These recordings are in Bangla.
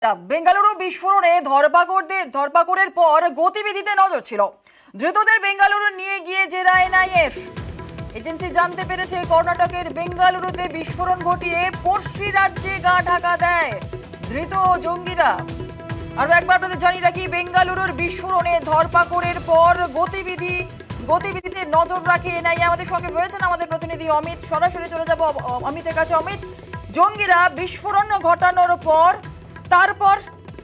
বেঙ্গালুরু বিস্ফোরণে ধরপাকড়ের পর গতিবিধিতে নজর ছিল। ধৃতদের বেঙ্গালুরু নিয়ে গিয়ে জেরা এনআইএর। এজেন্সি জানতে পেরেছে কর্ণাটকের বেঙ্গালুরুতে বিস্ফোরণ ঘটিয়ে পড়শি রাজ্যে গা ঢাকা দেয় ধৃত জঙ্গিরা। আরো একবার আপনাদের জানিয়ে রাখি, বেঙ্গালুরুর বিস্ফোরণে ধরপাকড়ের পর গতিবিধিতে নজর রাখে এনআইএ। আমাদের সঙ্গে রয়েছেন আমাদের প্রতিনিধি অমিত। সরাসরি চলে যাব অমিতের কাছে। অমিত, জঙ্গিরা বিস্ফোরণ ঘটানোর পর তারপর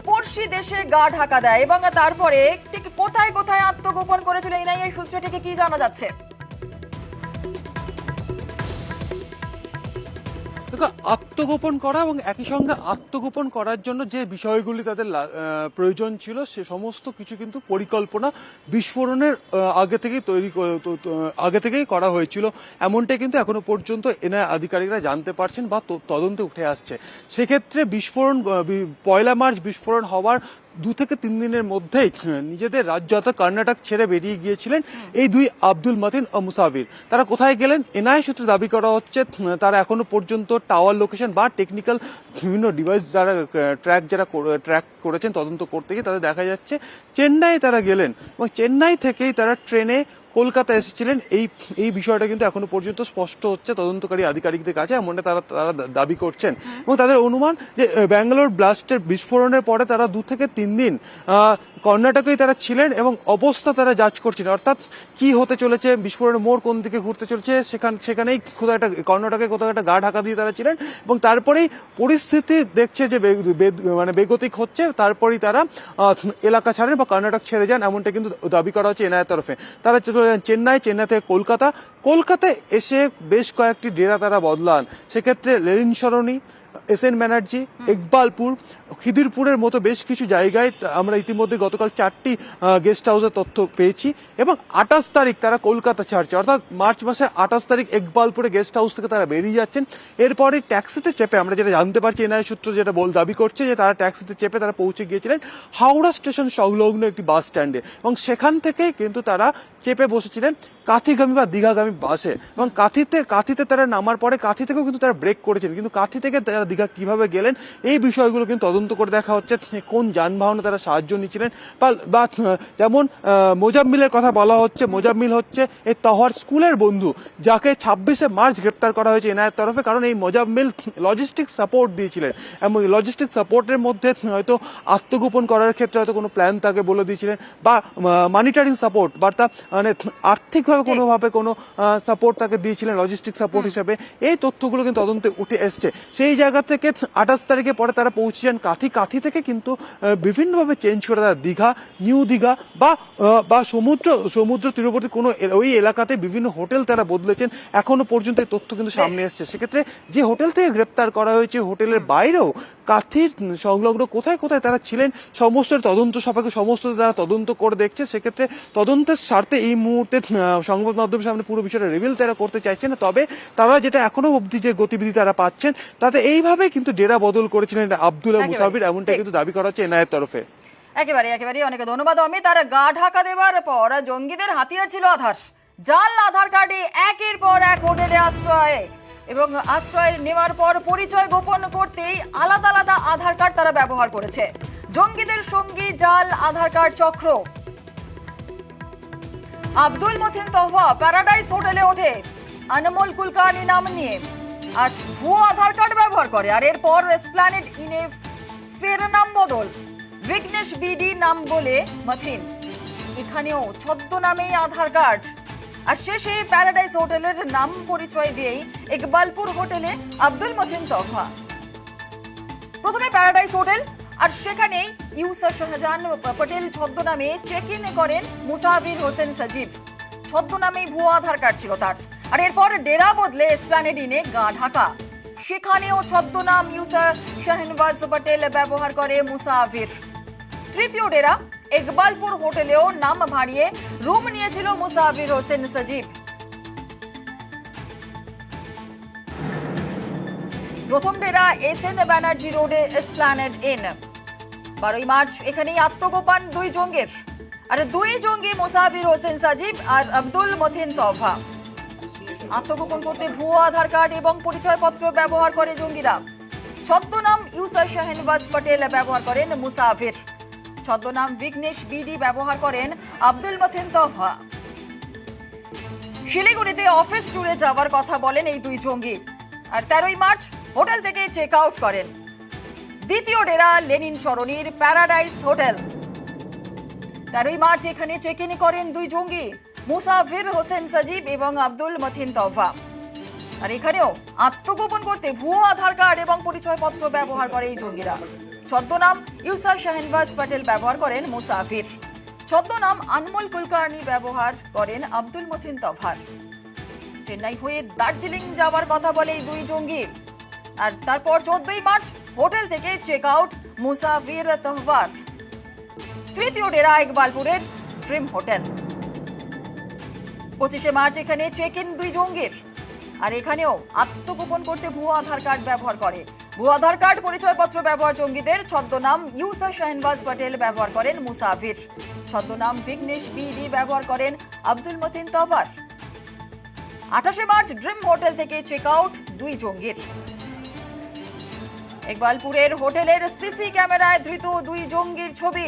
পড়শি দেশে গা ঢাকা দেয় এবং তারপরে ঠিক কোথায় কোথায় আত্মগোপন করেছিল এনআইএ সূত্র থেকে কি জানা যাচ্ছে? আত্মগোপন করা এবং একই সঙ্গে আত্মগোপন করার জন্য যে বিষয়গুলি তাদের প্রয়োজন ছিল সে সমস্ত কিছু কিন্তু পরিকল্পনা বিস্ফোরণের আগে থেকেই করা হয়েছিল, এমনটাই কিন্তু এখনো পর্যন্ত এনআইএ আধিকারিকরা জানতে পারছেন বা তদন্তে উঠে আসছে। সেক্ষেত্রে পয়লা মার্চ বিস্ফোরণ হওয়ার 2 থেকে 3 দিনের মধ্যেই নিজেদের রাজ্য অর্থাৎ কর্ণাটক ছেড়ে বেরিয়ে গিয়েছিলেন এই দুই আব্দুল মতিন ও মুসাফির। তারা কোথায় গেলেন? এনআইএ সূত্রে দাবি করা হচ্ছে তারা এখনো পর্যন্ত টাওয়ার লোকেশন বা টেকনিক্যাল বিভিন্ন ডিভাইস ট্র্যাক করেছেন তদন্ত করতে গিয়ে তাদের দেখা যাচ্ছে চেন্নাই তারা গেলেন এবং চেন্নাই থেকেই তারা ট্রেনে কলকাতা এসেছিলেন। এই বিষয়টা কিন্তু এখনো পর্যন্ত স্পষ্ট হচ্ছে তদন্তকারী আধিকারিকদের কাছে, এমনটা তারা দাবি করছেন এবং তাদের অনুমান যে ব্যাঙ্গালোর ব্লাস্টের বিস্ফোরণের পরে তারা 2 থেকে 3 দিন কর্ণাটকেই তারা ছিলেন এবং অবস্থা তারা যাচ করছিলেন, অর্থাৎ কি হতে চলেছে, বিস্ফোরণের মোড় কোন দিকে ঘুরতে চলেছে সেখানেই কর্ণাটকে কোথাও একটা গা ঢাকা দিয়ে তারা ছিলেন এবং তারপরেই পরিস্থিতি দেখছে যে বেগতিক হচ্ছে, তারপরেই তারা এলাকা ছাড়েন বা কর্ণাটক ছেড়ে যান, এমনটা কিন্তু দাবি করা হচ্ছে এনআইএর তরফে। তারা চেন্নাই থেকে কলকাতায় এসে বেশ কয়েকটি ডেরা তারা বদলান। সেক্ষেত্রে লেনিন সরণি, এসএন ব্যানার্জি, ইকবালপুর, খিদিরপুরের মতো বেশ কিছু জায়গায় আমরা ইতিমধ্যে গতকাল 4টি গেস্ট হাউসের তথ্য পেয়েছি এবং 28 তারিখ তারা কলকাতা ছাড়ছে, অর্থাৎ মার্চ মাসে 28 তারিখ ইকবালপুরে গেস্ট হাউস থেকে তারা বেরিয়ে যাচ্ছেন। এরপরে ট্যাক্সিতে চেপে আমরা যেটা জানতে পারছি এনআইএ সূত্র যেটা দাবি করছে যে তারা ট্যাক্সিতে চেপে তারা পৌঁছে গিয়েছিলেন হাওড়া স্টেশন সংলগ্ন একটি বাস স্ট্যান্ডে এবং সেখান থেকে কিন্তু তারা চেপে বসেছিলেন কাঁথিগামী বা দীঘাগামী বাসে এবং কাঁথিতে তারা নামার পরে কাঁথি থেকেও কিন্তু তারা ব্রেক করেছেন, কিন্তু কাঁথি থেকে তারা দীঘা কিভাবে গেলেন এই বিষয়গুলো কিন্তু তদন্ত করে দেখা হচ্ছে। কোন যানবাহনে তারা সাহায্য নিচ্ছিলেন বা যেমন মোজাম্মিলের কথা বলা হচ্ছে, মোজাম্মিল হচ্ছে এই তহর স্কুলের বন্ধু যাকে 26শে মার্চ গ্রেপ্তার করা হয়েছে এনআইএর তরফে, কারণ এই মোজাম্মিল লজিস্টিক সাপোর্ট দিয়েছিলেন এবং লজিস্টিক সাপোর্টের মধ্যে হয়তো আত্মগোপন করার ক্ষেত্রে হয়তো কোনো প্ল্যান তাকে বলে দিয়েছিলেন বা মনিটরিং সাপোর্ট বা মানে আর্থিকভাবে কোনোভাবে কোনো সাপোর্ট তাকে দিয়েছিলেন লজিস্টিক সাপোর্ট হিসেবে। এই তথ্যগুলো কিন্তু তদন্তে উঠে এসছে। সেই জায়গা থেকে 28 তারিখে পরে তারা পৌঁছেছেন কাঁথি থেকে কিন্তু বিভিন্নভাবে চেঞ্জ করে তারা দীঘা, নিউ দীঘা বা সমুদ্র তীরবর্তী কোনো ওই এলাকাতে বিভিন্ন হোটেল তারা বদলেছেন। এখনো পর্যন্ত এই তথ্য কিন্তু সামনে এসছে। সেক্ষেত্রে যে হোটেল থেকে গ্রেপ্তার করা হয়েছে হোটেলের বাইরেও কাঁথির সংলগ্ন কোথায় কোথায় তারা ছিলেন সমস্ত তদন্ত সাপেক্ষে সমস্ত তারা তদন্ত করে দেখছে। সেক্ষেত্রে তদন্তের স্বার্থে এই মুহূর্তে সংবাদ মাধ্যমের সামনে পুরো বিষয়টা রিভিল তারা করতে চাইছেন না, তবে তারা যেটা এখনো অবধি যে গতিবিধি তারা পাচ্ছেন তাতে এইভাবে কিন্তু ডেরা বদল করেছিলেন আব্দুল মুসাফির, এমনটা কিন্তু দাবি করা হচ্ছে এনআইএর তরফে। একেবারে অনেক ধন্যবাদ অমিত। আর গা ঢাকা দেওয়ার পর জঙ্গিদের হাতিয়ার ছিল আধার, জাল আধার কার্ডে একের পর এক হোটেলে আশ্রয় নেওয়ার পর পরিচয় গোপন করতেই আলাদা আলাদা আধার কার্ড তারা ব্যবহার করেছে। জঙ্গিদের সঙ্গী জাল আধার কার্ড চক্র। আব্দুল মতিন তহফা প্যারাডাইস হোটেলে ওঠে আনমোল কুলকার্নি নাম নিয়ে আর ভুয়ো আধার কার্ড ব্যবহার করে, আর এরপর এসপ্ল্যানেড ইনে ফের নাম বদল, বিঘ্নেশ বিডি নাম বলে মথিন, এখানেও ছদ্মনামেই আধার কার্ড। আর শেষে প্যারাডাইস হোটেলের নাম পরিচয় দিয়েই ইকবালপুর হোটেলে আব্দুল মতিন তহফা। প্রথমে প্যারাডাইস হোটেল আর সেখানেই ইউসা শাহজাহান পটেল ছদ্মনামে চেক ইন করেন মুসাফির হোসেন সজীব, ছদ্মনামেই ভুয়ো আধার কার্ড ছিল তার। আর এরপর ডেরা বদলে এসপ্ল্যানেড ইনে গা ঢাকা, সেখানেও ছদ্মনাম ইউসা শাহনওয়াজ পটেল ব্যবহার করে মুসাফির। তৃতীয় ডেরা ইকবালপুর হোটেলেও নাম ভাড়িয়ে রুম নিয়েছিল মুসাফির হোসেন সজীব। প্রথম ডেরা এসএন ব্যানার্জি রোডে এসপ্ল্যানেড ইন। 12 মার্চ এখানেই আত্মগোপন 2 জঙ্গির, আর 2 জঙ্গি মুসাফির হোসেন সজীব আর আব্দুল মতিন তহফা। আত্মগোপন করতে ভুয়ো আধার কার্ড এবং পরিচয়পত্র ব্যবহার করে জঙ্গিরা। ছদ্মনাম ইউসা শাহনওয়াজ পটেল ব্যবহার করেন মুসাফির। ছদ্মনাম বিঘ্নেশ বিডি ব্যবহার করেন আব্দুল মতিন তোহফা। শিলিগুড়িতে অফিস ট্যুরে যাওয়ার কথা বলেন এই দুই জঙ্গি, আর 13ই মার্চ হোটেল থেকে চেক আউট করেন। দ্বিতীয় ডেরা লেনিন সরণির প্যারাডাইস হোটেল। 13ই মার্চ এখানে চেক ইন করেন দুই জঙ্গি, মুসাফির হোসেন সজীব এবং আব্দুল মতিন তোহফা। আর এখানেও আত্মগোপন করতে ভুয়ো আধার কার্ড এবং পরিচয়পত্র ব্যবহার করে এই জঙ্গিরা। ছদ্মনাম ইউসা শাহনওয়াজ পটেল ব্যবহার করেন মুসাফির। ছদ্মনাম আনমোল কুলকার্নি ব্যবহার করেন আব্দুল মতিন তোহফা। চেন্নাই হয়ে দার্জিলিং যাওয়ার কথা বলে এই দুই জঙ্গি, আর তারপর 14ই মার্চ হোটেল থেকে চেক আউট মুসাফির তোহফার। তৃতীয় ডেরা ইকবালপুরের ড্রিম হোটেল। 25শে মার্চ এখানে চেক ইন দুই জঙ্গির, আর এখানেও আত্মগোপন করতে ভুয়ো আধার কার্ড ব্যবহার করে। ভুয়ো আধার কার্ড পরিচয়পত্র ব্যবহার জঙ্গিদের। ছদ্মনাম ইউসা শাহনওয়াজ পটেল ব্যবহার করেন মুসাফির। ছদ্মনাম বিঘ্নেশ বিডি ব্যবহার করেন Abdul Matin তোহফা। 28শে March dream hotel থেকে চেক আউট দুই জঙ্গির। ইকবালপুরের হোটেলের সিসি ক্যামেরায় ধৃত দুই জঙ্গির ছবি।